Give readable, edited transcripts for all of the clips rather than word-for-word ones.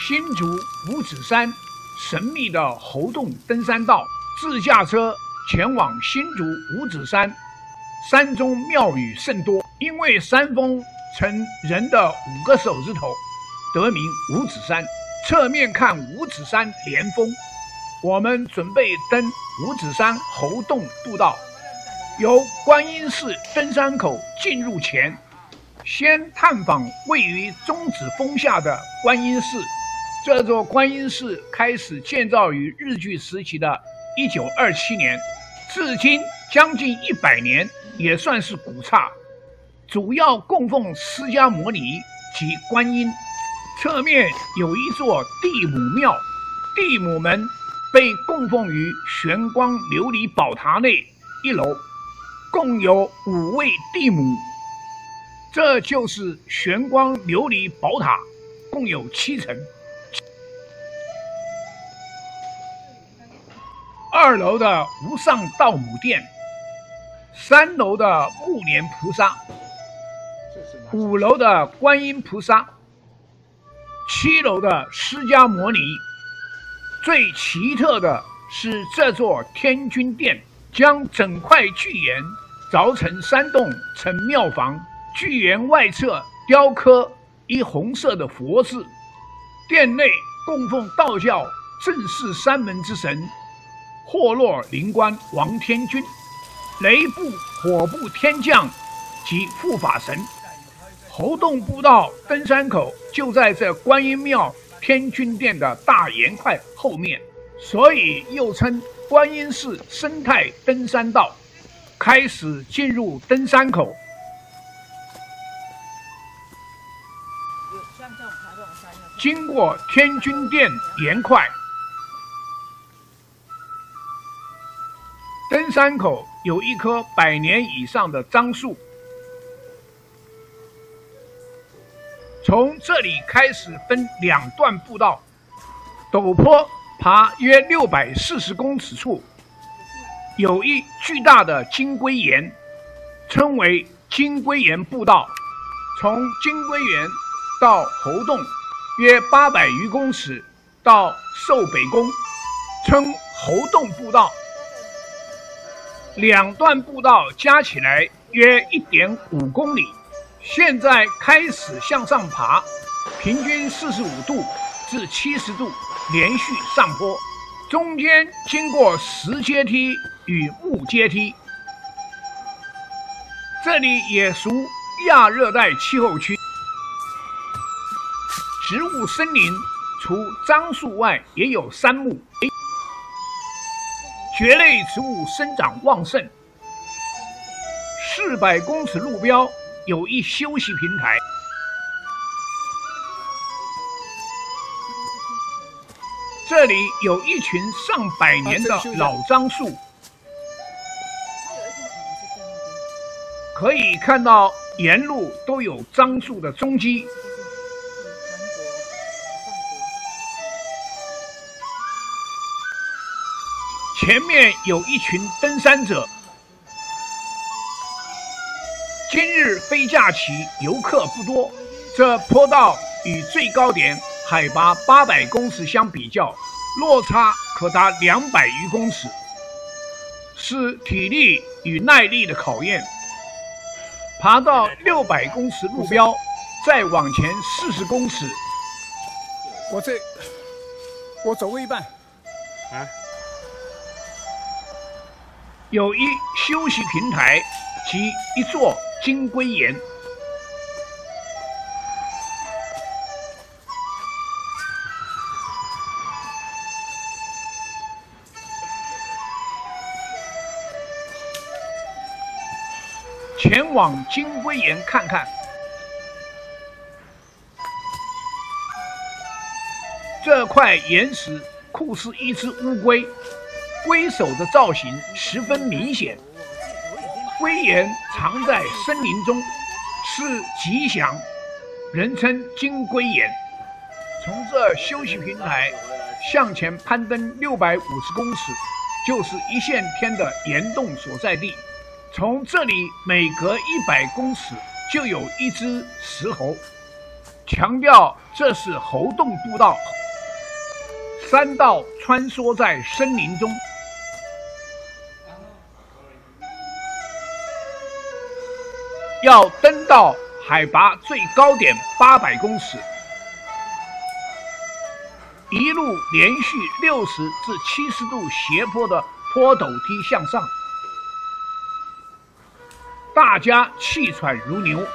新竹五指山神秘的猴洞登山道，自驾车前往新竹五指山，山中庙宇甚多，因为山峰呈人的5个手指头，得名五指山。侧面看五指山连峰，我们准备登五指山猴洞步道。由观音寺登山口进入前，先探访位于中指峰下的观音寺。这座观音寺开始建造于日据时期的1927年，至今将近100年，也算是古刹。主要供奉释迦牟尼及观音。侧面有一座地母庙，地母们被供奉于玄光琉璃宝塔内1楼，共有5位地母。这就是玄光琉璃宝塔，共有7层。2楼的无上道母殿，3楼的木莲菩萨，5楼的观音菩萨，7楼的释迦牟尼。最奇特的是这座天君殿，将整块巨岩凿成山洞成庙房，巨岩外侧雕刻一红色的佛字。殿内供奉道教正式3门之神霍洛灵官王天君、雷部火部天将及护法神。猴洞步道登山口就在这观音庙天君殿的大岩块后面，所以又称观音寺生态登山道。开始进入登山口，经过天君殿岩块，登山口有一棵100年以上的樟树。从这里开始分2段步道，陡坡爬约640公尺处，有一巨大的金龟岩，称为金龟岩步道。从金龟岩到猴洞约800余公尺，到寿北宫，称猴洞步道。2段步道加起来约1.5公里。现在开始向上爬，平均45度至70度，连续上坡，中间经过石阶梯与木阶梯。这里也属亚热带气候区，植物森林除樟树外也有杉木，蕨类植物生长旺盛。400公尺路标有一休息平台，这里有一群上百年的老樟树，可以看到沿路都有樟树的踪迹。前面有一群登山者。今日非假期，游客不多。这坡道与最高点海拔800公尺相比较，落差可达200余公尺，是体力与耐力的考验。爬到600公尺路标，再往前40公尺。我走过一半。啊。有一休息平台及一座金龟岩。前往金龟岩看看。这块岩石酷似一只乌龟，龟首的造型十分明显。龟岩藏在森林中，是吉祥，人称金龟岩。从这休息平台向前攀登650公尺，就是一线天的岩洞所在地。从这里每隔100公尺就有一只石猴。强调这是猴洞步道。山道穿梭在森林中，要登到海拔最高点800公尺，一路连续60至70度斜坡的坡陡梯向上，大家气喘如牛。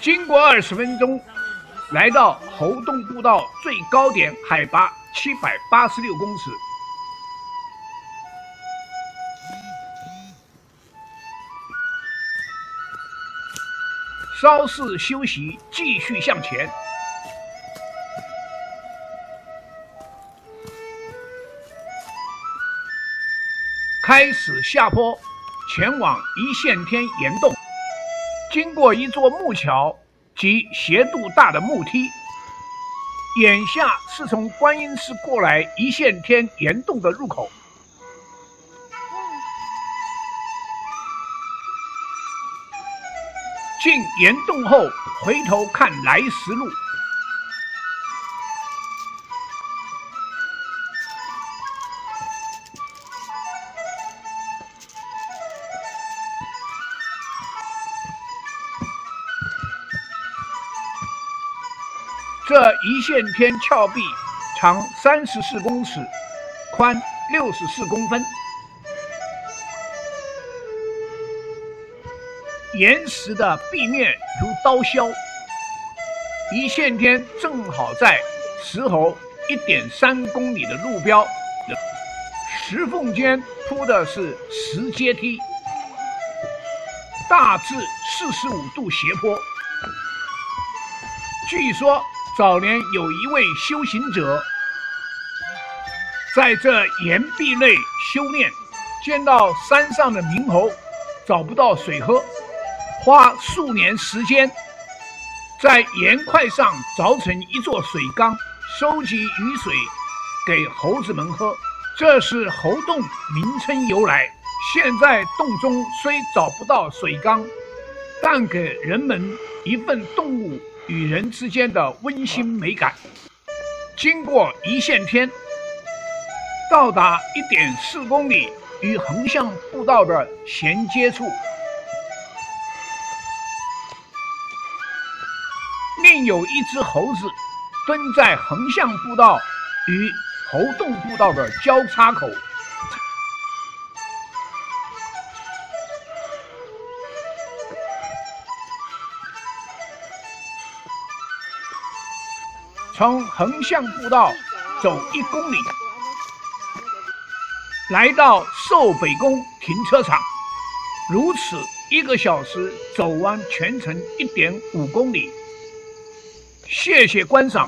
经过20分钟，来到猴洞步道最高点，海拔786公尺。稍事休息，继续向前。开始下坡，前往一线天岩洞。经过一座木桥及斜度大的木梯，眼下是从观音寺过来一线天岩洞的入口。进岩洞后，回头看来时路。这一线天峭壁长34公尺，宽64公分，岩石的壁面如刀削。一线天正好在石猴1.3公里的路标，石缝间铺的是石阶梯，大致45度斜坡。据说早年有一位修行者在这岩壁内修炼，见到山上的猕猴找不到水喝，花数年时间在岩块上凿成一座水缸，收集雨水给猴子们喝，这是猴洞名称由来。现在洞中虽找不到水缸，但给人们一份动物与人之间的温馨美感。经过一线天，到达1.4公里与横向步道的衔接处，另有一只猴子蹲在横向步道与猴洞步道的交叉口。从横向步道走1公里，来到寿北宫停车场，如此1个小时走完全程1.5公里。谢谢观赏。